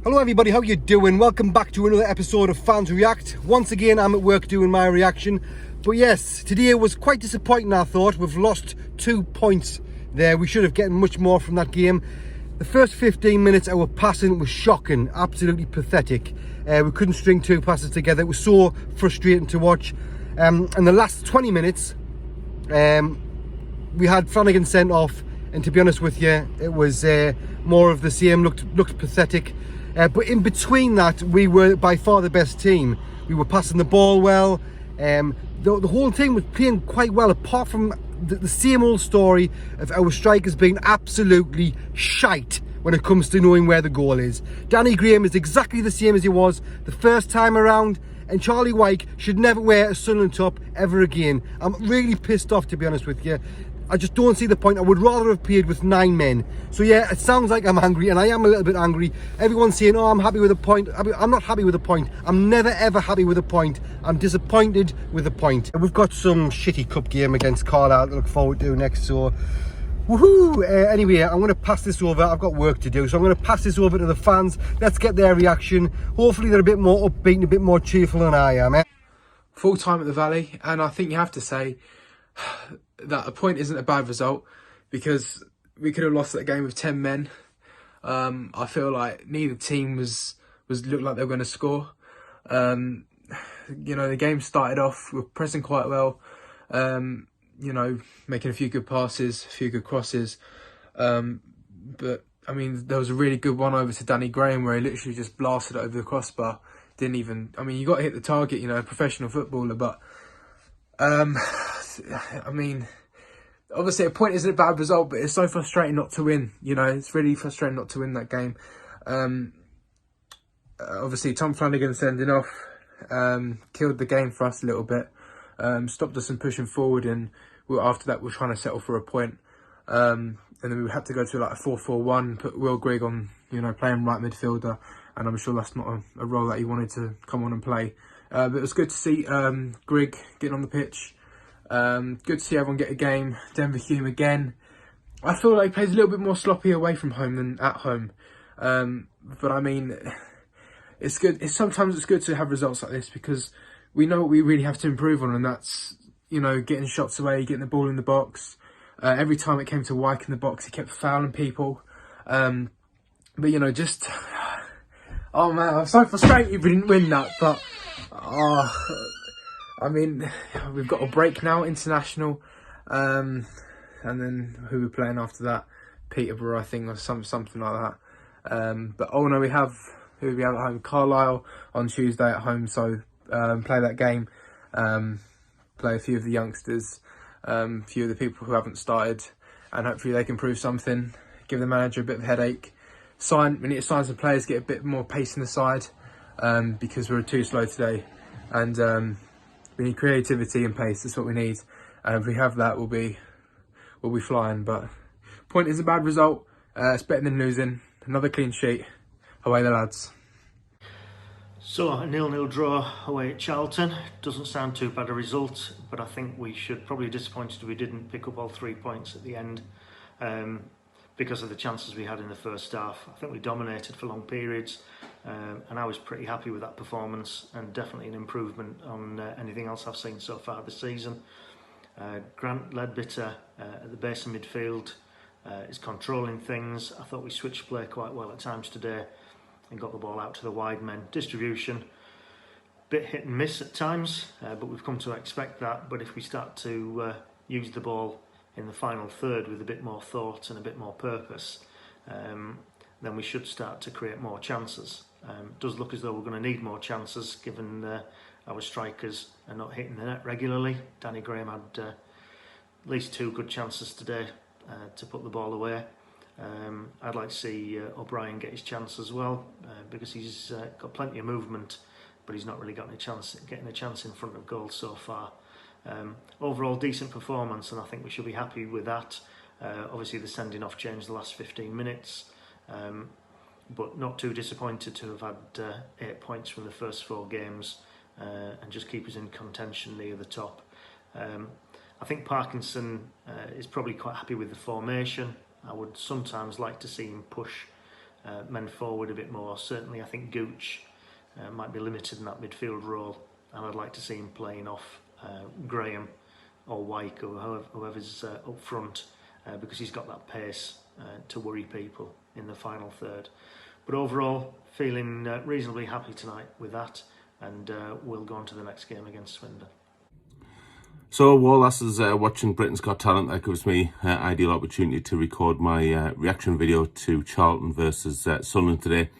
Hello everybody, how you doing? Welcome back to another episode of Fans React. Once again, I'm at work doing my reaction. But yes, today was quite disappointing, I thought. We've lost 2 points there. We should have gotten much more from that game. The first 15 minutes, our passing was shocking, absolutely pathetic. We couldn't string 2 passes together. It was so frustrating to watch. And the last 20 minutes, we had Flanagan sent off. And to be honest with you, it was more of the same, looked pathetic. But in between that, we were by far the best team. We were passing the ball well. The whole team was playing quite well, apart from the same old story of our strikers being absolutely shite when it comes to knowing where the goal is. Danny Graham is exactly the same as he was the first time around, and Charlie Wyke should never wear a Sunderland top ever again. I'm really pissed off, to be honest with you. I just don't see the point. I would rather have played with 9 men. So yeah, it sounds like I'm angry, and I am a little bit angry. Everyone's saying, oh, I'm happy with a point. I'm not happy with a point. I'm never ever happy with a point. I'm disappointed with a point. We've got some shitty cup game against Carlisle to look forward to next, so woohoo! Anyway, I'm going to pass this over. I've got work to do, so I'm going to pass this over to the fans. Let's get their reaction. Hopefully they're a bit more upbeat and a bit more cheerful than I am. Full time at the Valley, and I think you have to say that a point isn't a bad result, because we could have lost that game with 10 men. I feel like neither team looked like they were going to score. You know, the game started off, we were pressing quite well, you know, making a few good passes, a few good crosses. But I mean, there was a really good one over to Danny Graham where he literally just blasted it over the crossbar. Didn't even, I mean, you got to hit the target, you know, professional footballer, but I mean, obviously a point isn't a bad result, but it's so frustrating not to win. You know, it's really frustrating not to win that game. Obviously, Tom Flanagan sending off killed the game for us a little bit, stopped us from pushing forward, and after that we were trying to settle for a point. And then we had to go to like a 4-4-1, put Will Grigg on, you know, playing right midfielder, and I'm sure that's not a role that he wanted to come on and play. But it was good to see Grigg getting on the pitch. Good to see everyone get a game. Denver Hume again. I feel like he plays a little bit more sloppy away from home than at home. But I mean, it's good. Sometimes it's good to have results like this, because we know what we really have to improve on, and that's, you know, getting shots away, getting the ball in the box. Every time it came to Wyke in the box, he kept fouling people. But you know, just, oh man, I'm so frustrated we didn't win that. But I mean, we've got a break now, international, and then who we're playing after that, Peterborough, I think, or something like that. But oh no, we have who we have at home, Carlisle on Tuesday at home. So play that game, play a few of the youngsters, a few of the people who haven't started, and hopefully they can prove something. Give the manager a bit of a headache. We need to sign some players, get a bit more pace in the side, because we're too slow today, and we need creativity and pace. That's what we need, and if we have that, we'll be flying. But point is a bad result. It's better than losing. Another clean sheet. Away the lads. So a 0-0 draw away at Charlton doesn't sound too bad a result, but I think we should probably be disappointed we didn't pick up all 3 points at the end, because of the chances we had in the first half. I think we dominated for long periods, and I was pretty happy with that performance, and definitely an improvement on anything else I've seen so far this season. Grant Ledbetter at the base of midfield is controlling things. I thought we switched play quite well at times today and got the ball out to the wide men. Distribution, bit hit and miss at times, but we've come to expect that. But if we start to use the ball in the final third with a bit more thought and a bit more purpose, then we should start to create more chances. It does look as though we're going to need more chances, given our strikers are not hitting the net regularly. Danny Graham had at least 2 good chances today to put the ball away. I'd like to see O'Brien get his chance as well, because he's got plenty of movement, but he's not really got getting a chance in front of goal so far. Overall, decent performance, and I think we should be happy with that. Obviously, the sending off changed the last 15 minutes, but not too disappointed to have had 8 points from the first 4 games, and just keep us in contention near the top. I think Parkinson is probably quite happy with the formation. I would sometimes like to see him push men forward a bit more. Certainly, I think Gooch might be limited in that midfield role, and I'd like to see him playing off Graham or Wyke or whoever's up front, because he's got that pace to worry people in the final third. But overall, feeling reasonably happy tonight with that, and we'll go on to the next game against Swindon. So while this is watching Britain's Got Talent, that gives me ideal opportunity to record my reaction video to Charlton versus Sunderland today.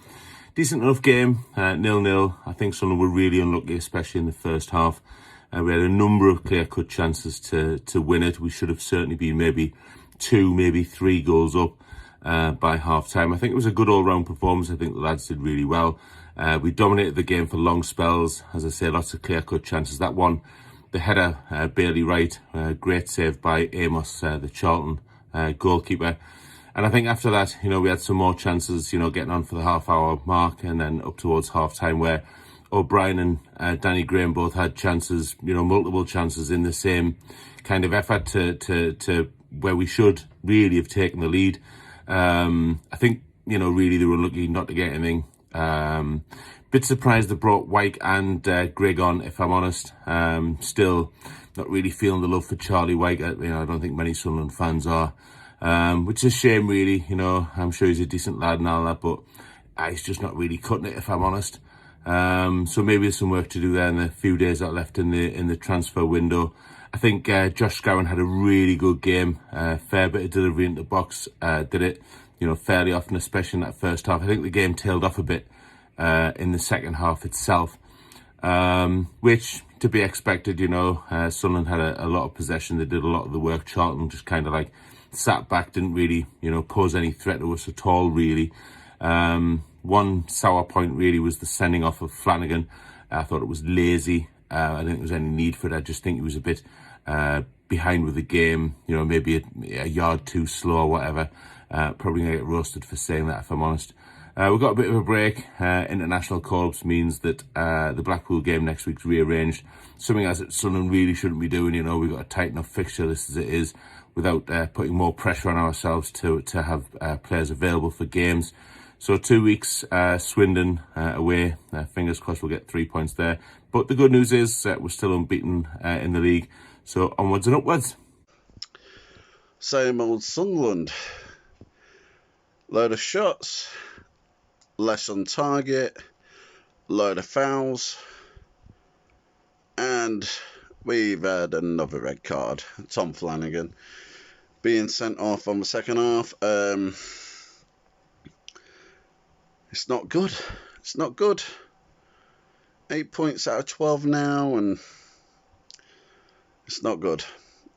Decent enough game, 0-0. I think Sunderland were really unlucky, especially in the first half. We had a number of clear-cut chances to win it. We should have certainly been maybe 2, maybe 3 goals up by half-time. I think it was a good all-round performance. I think the lads did really well. We dominated the game for long spells. As I say, lots of clear-cut chances. That one, the header, barely right. Great save by Amos, the Charlton goalkeeper. And I think after that, we had some more chances, getting on for the half-hour mark and then up towards half-time, where O'Brien and Danny Graham both had chances, multiple chances in the same kind of effort to where we should really have taken the lead. I think, really they were unlucky not to get anything. Bit surprised they brought Wyke and Greg on, if I'm honest. Still not really feeling the love for Charlie Wyke. I don't think many Sunderland fans are, which is a shame, really. I'm sure he's a decent lad and all that, but he's just not really cutting it, if I'm honest. So maybe there's some work to do there in the few days that are left in the transfer window. I think Josh Scowen had a really good game. Fair bit of delivery into the box. Did it, fairly often, especially in that first half. I think the game tailed off a bit in the second half itself, which to be expected. Sunderland had a lot of possession. They did a lot of the work. Charlton just kind of like sat back, didn't really, pose any threat to us at all, really. One sour point really was the sending off of Flanagan. I thought it was lazy. I didn't think there was any need for it. I just think he was a bit behind with the game, maybe a yard too slow or whatever. Probably going to get roasted for saying that, if I'm honest. We've got a bit of a break. International call-ups means that the Blackpool game next week's rearranged. Something as Sunderland really shouldn't be doing. We've got a tight enough fixture list as it is, without putting more pressure on ourselves to have players available for games. So 2 weeks, Swindon away. Fingers crossed we'll get 3 points there. But the good news is we're still unbeaten in the league. So onwards and upwards. Same old Sunderland. Load of shots, less on target, load of fouls, and we've had another red card. Tom Flanagan being sent off on the second half. It's not good. It's not good. 8 points out of 12 now, and it's not good.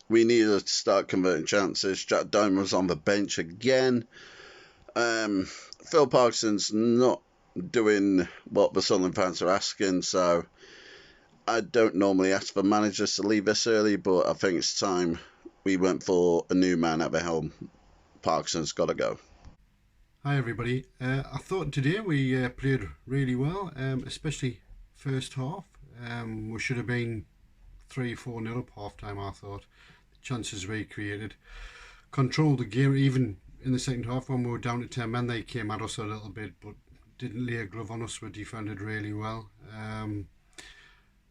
We need to start converting chances. Jack Diamond was on the bench again. Phil Parkinson's not doing what the Sunderland fans are asking, so I don't normally ask for managers to leave this early, but I think it's time we went for a new man at the helm. Parkinson's got to go. Hi everybody. I thought today we played really well, especially first half. We should have been 3-4-0 up half time, I thought. The chances we created. Controlled the game, even in the second half when we were down to 10 men. They came at us a little bit, but didn't lay a glove on us. We defended really well.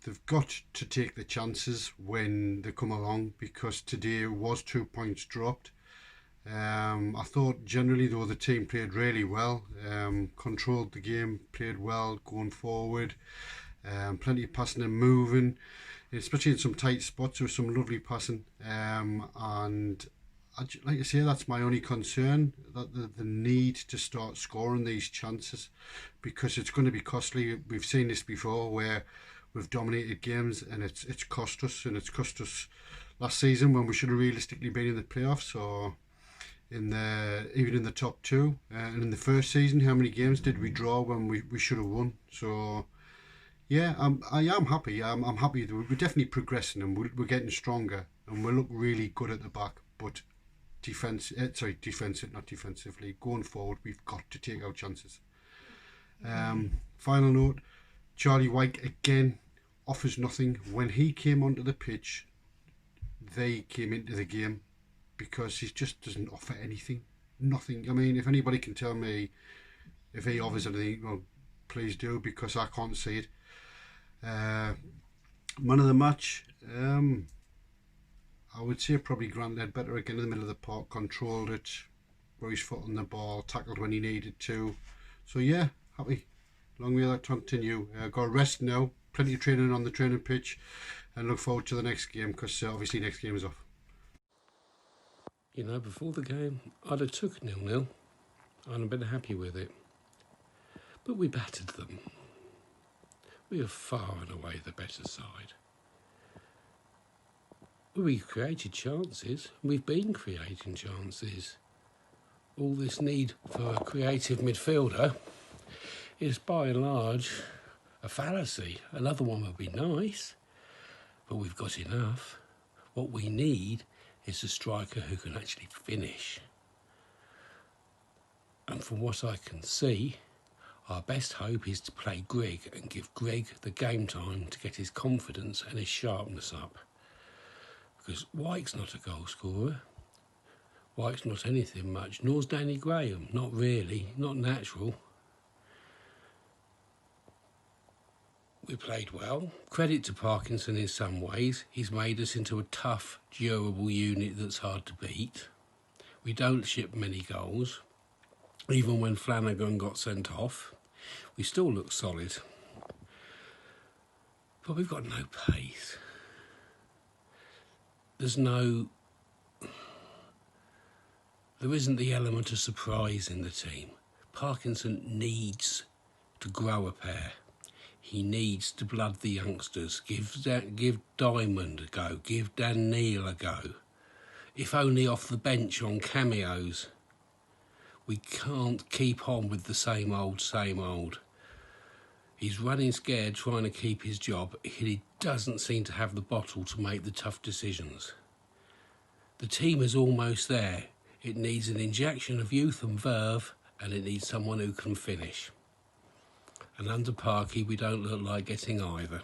They've got to take the chances when they come along, because today was 2 points dropped. I thought generally though the team played really well, controlled the game, played well going forward, plenty of passing and moving, especially in some tight spots. There was some lovely passing, and like I say, that's my only concern, that the need to start scoring these chances, because it's going to be costly. We've seen this before where we've dominated games and it's cost us, and it's cost us last season when we should have realistically been in the playoffs, or even in the top two. And in the first season, how many games did we draw when we should have won? So yeah, I am happy. I'm happy that we're definitely progressing, and we're getting stronger, and we look really good at the back. But not defensively, going forward, we've got to take our chances. Final note: Charlie Wyke again offers nothing. When he came onto the pitch, they came into the game, because he just doesn't offer anything. Nothing. I mean, if anybody can tell me if he offers anything, well, please do, because I can't see it. Man of the match, I would say probably Grant Ledbetter again in the middle of the park, controlled it, got his foot on the ball, tackled when he needed to. So yeah, happy. Long may that continue. Got a rest now, plenty of training on the training pitch, and look forward to the next game, because obviously next game is off. You know, before the game, I'd have took 0-0. I'd have been happy with it. But we battered them. We are far and away the better side. We created chances. We've been creating chances. All this need for a creative midfielder is by and large a fallacy. Another one would be nice, but we've got enough. What we need is a striker who can actually finish. And from what I can see, our best hope is to play Grigg and give Grigg the game time to get his confidence and his sharpness up. Because White's not a goal scorer. White's not anything much, nor's Danny Graham. Not really, not natural. We played well. Credit to Parkinson in some ways. He's made us into a tough, durable unit that's hard to beat. We don't ship many goals. Even when Flanagan got sent off, we still look solid. But we've got no pace. There isn't the element of surprise in the team. Parkinson needs to grow a pair. He needs to blood the youngsters. Give Diamond a go. Give Dan Neil a go. If only off the bench on cameos. We can't keep on with the same old, same old. He's running scared, trying to keep his job. He doesn't seem to have the bottle to make the tough decisions. The team is almost there. It needs an injection of youth and verve, and it needs someone who can finish. And under Parky, we don't look like getting either.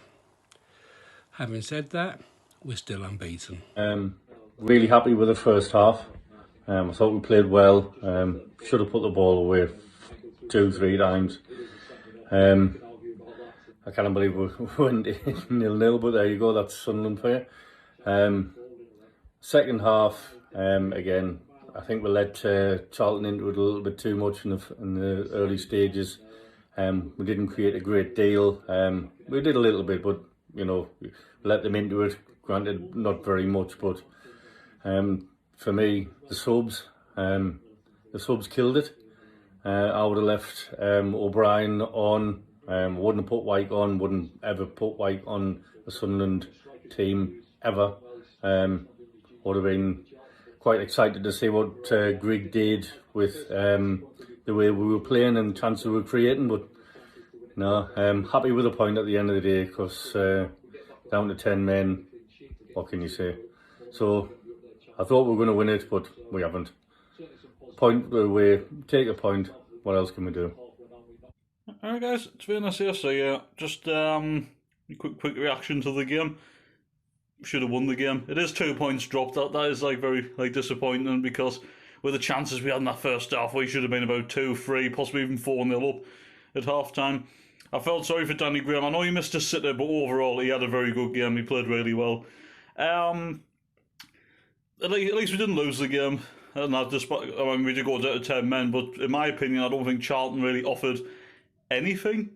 Having said that, we're still unbeaten. Really happy with the first half. I thought we played well. Should have put the ball away 2-3 times. I can't believe we went 0-0, but there you go, that's Sunderland for you. Second half, again, I think we let Charlton into it a little bit too much in the early stages. We didn't create a great deal. We did a little bit, but you know, we let them into it. Granted, not very much, but for me, the subs killed it. I would have left O'Brien on. Wouldn't have put White on. Wouldn't ever put White on the Sunderland team ever. Would have been quite excited to see what Grigg did with the way we were playing and chances we were creating, but no, happy with the point at the end of the day, because down to 10 men, what can you say? So I thought we were going to win it, but we haven't. Point away, take a point. What else can we do? Alright guys, it's Venus here, so yeah, just a quick reaction to the game. Should have won the game. It is 2 points dropped. That is very disappointing, because with the chances we had in that first half, we should have been about 2-3, possibly even 4-0 up at half time. I felt sorry for Danny Graham. I know he missed a sitter, but overall he had a very good game. He played really well. At least we didn't lose the game. And that despite, I mean, we did go down to 10 men, but in my opinion, I don't think Charlton really offered anything.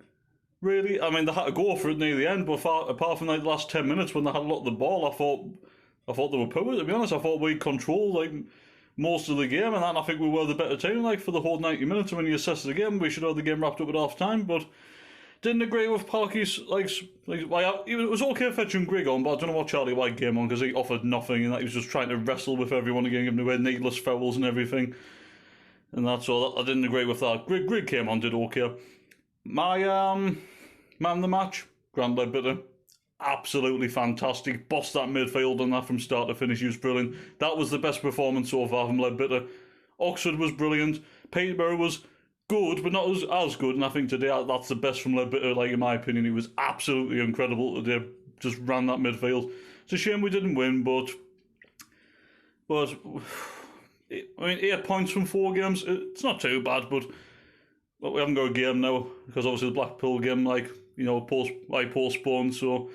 Really, I mean, they had to go for it near the end, but apart from like the last 10 minutes when they had a lot of the ball, I thought they were poor. To be honest, I thought we controlled most of the game, and I think we were the better team for the whole 90 minutes. And when you assess the game, we should have the game wrapped up at half time. But didn't agree with Parky's it was okay fetching Grigg on, but I don't know what Charlie White came on, because he offered nothing, and that he was just trying to wrestle with everyone again, giving away needless fouls and everything. And that's all. I didn't agree with that. Grigg came on, did okay. My man of the match, Grant Ledbetter. Absolutely fantastic. Bossed that midfield and that from start to finish. He was brilliant. That was the best performance so far from Ledbetter. Oxford was brilliant. Peterborough was good, but not as good. And I think today that's the best from Ledbetter. In my opinion, he was absolutely incredible today. Just ran that midfield. It's a shame we didn't win, but I mean, 8 points from 4 games. It's not too bad, but well, we haven't got a game now because obviously the Blackpool game, postponed. So,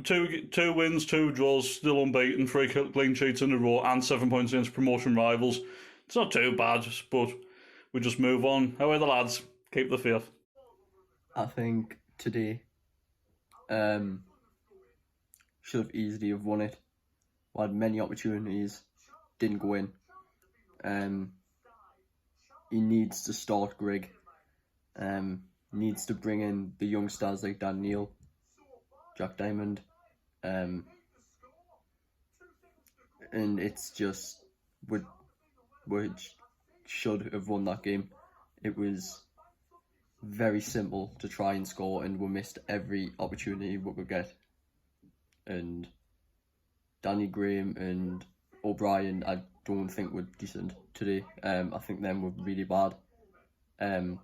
two wins, 2 draws, still unbeaten, 3 clean sheets in a row, and 7 points against promotion rivals. It's not too bad, but we just move on. How are the lads? Keep the faith. I think today should have easily have won it. We had many opportunities, didn't go in. He needs to start Greg. Needs to bring in the young stars like Dan Neil, Jack Diamond. And it's just, we should have won that game. It was very simple to try and score, and we missed every opportunity we could get. And Danny Graham and O'Brien, I don't think were decent today. I think them were really bad. And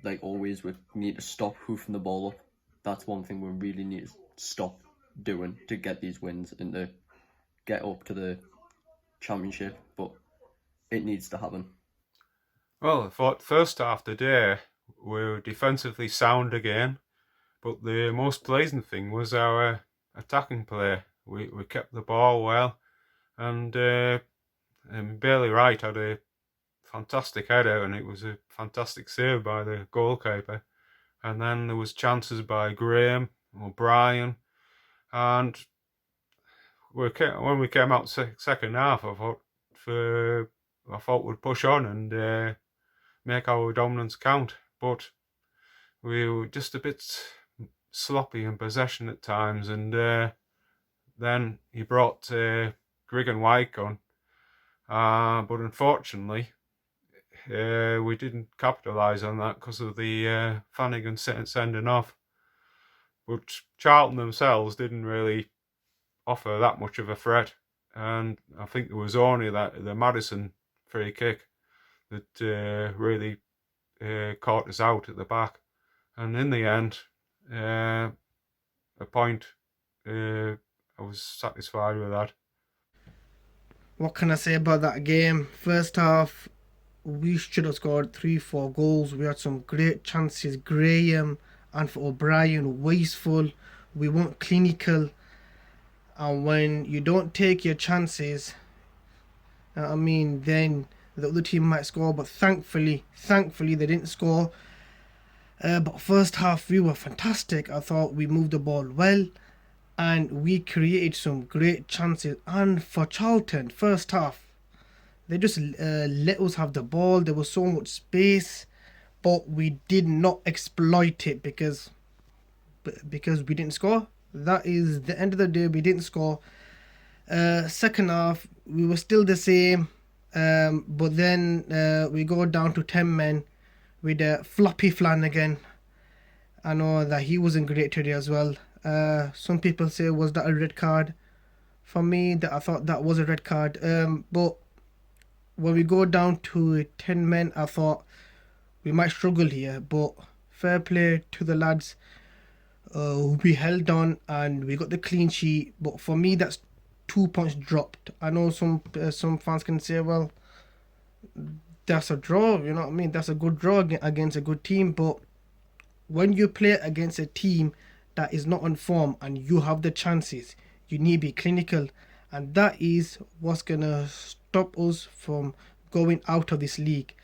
like always, we need to stop hoofing the ball up. That's one thing we really need to stop doing to get these wins and to get up to the championship. But it needs to happen. Well, I thought first half today we were defensively sound again, but the most pleasing thing was our attacking play. We kept the ball well, and Bailey Wright had a fantastic header, and it was a fantastic save by the goalkeeper. And then there was chances by Graham, O'Brien, and when we came out second half, I thought we'd push on and make our dominance count, but we were just a bit sloppy in possession at times, and then he brought Greg and Wyke on, but unfortunately we didn't capitalise on that because of the Flanagan sending off. But Charlton themselves didn't really offer that much of a threat, and I think there was only the Madison free kick that really caught us out at the back. And in the end, a point, I was satisfied with that. What can I say about that game? First half, we should have scored 3-4 goals. We had some great chances. Graham and for O'Brien, wasteful. We weren't clinical. And when you don't take your chances, then the other team might score. But thankfully they didn't score. But first half, we were fantastic. I thought we moved the ball well, and we created some great chances. And for Charlton, first half, they just let us have the ball. There was so much space, but we did not exploit it because we didn't score. That is the end of the day. We didn't score. Second half, we were still the same, but then we go down to 10 men with Floppy Flanagan. I know that he wasn't great today as well. Some people say, was that a red card? For me, I thought that was a red card. But when we go down to 10 men, I thought we might struggle here. But fair play to the lads. We held on and we got the clean sheet. But for me, that's 2 points dropped. I know some fans can say, well, that's a draw, you know what I mean? That's a good draw against a good team. But when you play against a team that is not on form and you have the chances, you need to be clinical. And that is what's going to stop us from going out of this league.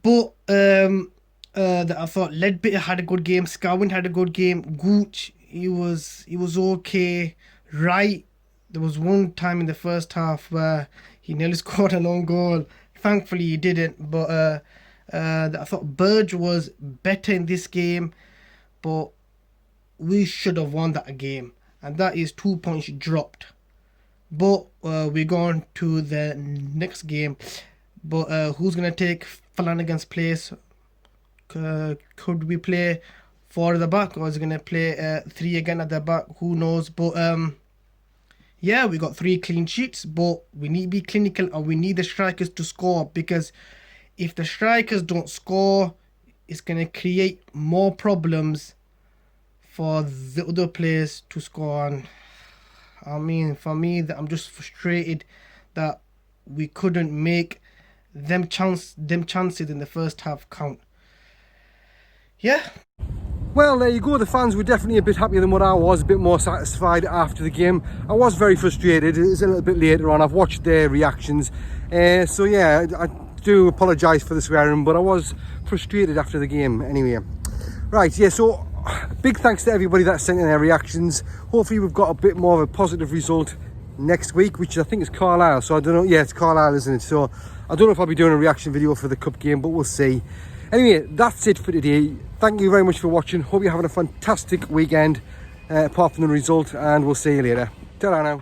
But I thought Ledbetter had a good game. Scowen had a good game. Gooch, he was okay. Wright, there was one time in the first half where he nearly scored a long goal. Thankfully he didn't. But I thought Burge was better in this game. But we should have won that game. And that is 2 points dropped. But we go on to the next game. But who's going to take Flanagan's place? Could we play 4 at the back, or is it going to play 3 again at the back? Who knows? But yeah, we got 3 clean sheets, but we need to be clinical and we need the strikers to score, because if the strikers don't score, it's going to create more problems for the other players to score. And I mean, for me, I'm just frustrated that we couldn't make them chances in the first half count. Yeah. Well, there you go. The fans were definitely a bit happier than what I was, a bit more satisfied after the game. I was very frustrated. It was a little bit later on. I've watched their reactions. So yeah, I do apologise for the swearing, but I was frustrated after the game anyway. Right, yeah, so big thanks to everybody that sent in their reactions. Hopefully we've got a bit more of a positive result next week, which I think is Carlisle. So I don't know. Yeah, it's Carlisle, isn't it? So I don't know if I'll be doing a reaction video for the cup game, but we'll see. Anyway, that's it for today. Thank you very much for watching. Hope you're having a fantastic weekend, apart from the result, and we'll see you later. Ta-ra now.